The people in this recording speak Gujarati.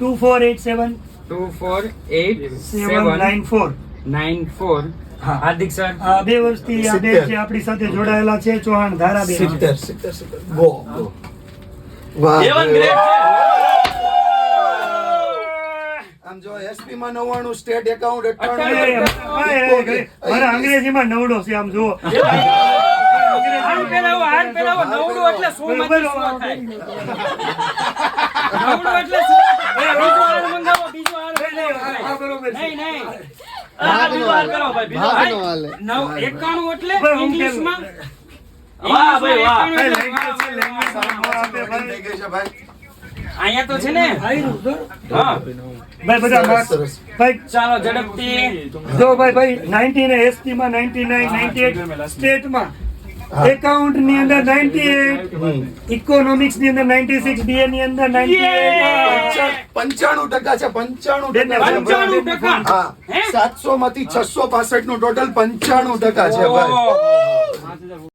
2487 248794 હાર્દિક સર 2 વર્ષથી આ બે છે આપણી સાથે જોડાયેલા છે ચૌહાણ ધારાબેન 70 ગો વાહ આમ જો એસપી માં 99 સ્ટેટ એકાઉન્ટ 98 મારા અંગ્રેજીમાં નવડો છે આમ જુઓ હાલ પેલાવો નવડું એટલે 100 માંથી 100 થાય નવડું એટલે 100 બીજો હાલ મંગાવો બીજો હાલ નહીં આ બીજો હાલ કરો ભાઈ બીજો હાલ 91 એટલે ઇંગ્લિશમાં વાહ ભાઈ વાહ થઈ ગઈ છે ભાઈ અહીંયા તો છે ને હા ભાઈ બધા માર્ક્સ ભાઈ ચાલો ઝડપથી જો ભાઈ 90 ને એસટી માં 99 98 સ્ટેટ માં એકાઉન્ટ ની અંદર 98 ઇકોનોમિક્સ ની અંદર 96 ડીએ ની અંદર 98 95% છે 95% હા 700 માંથી 665 નું ટોટલ 95% છે ભાઈ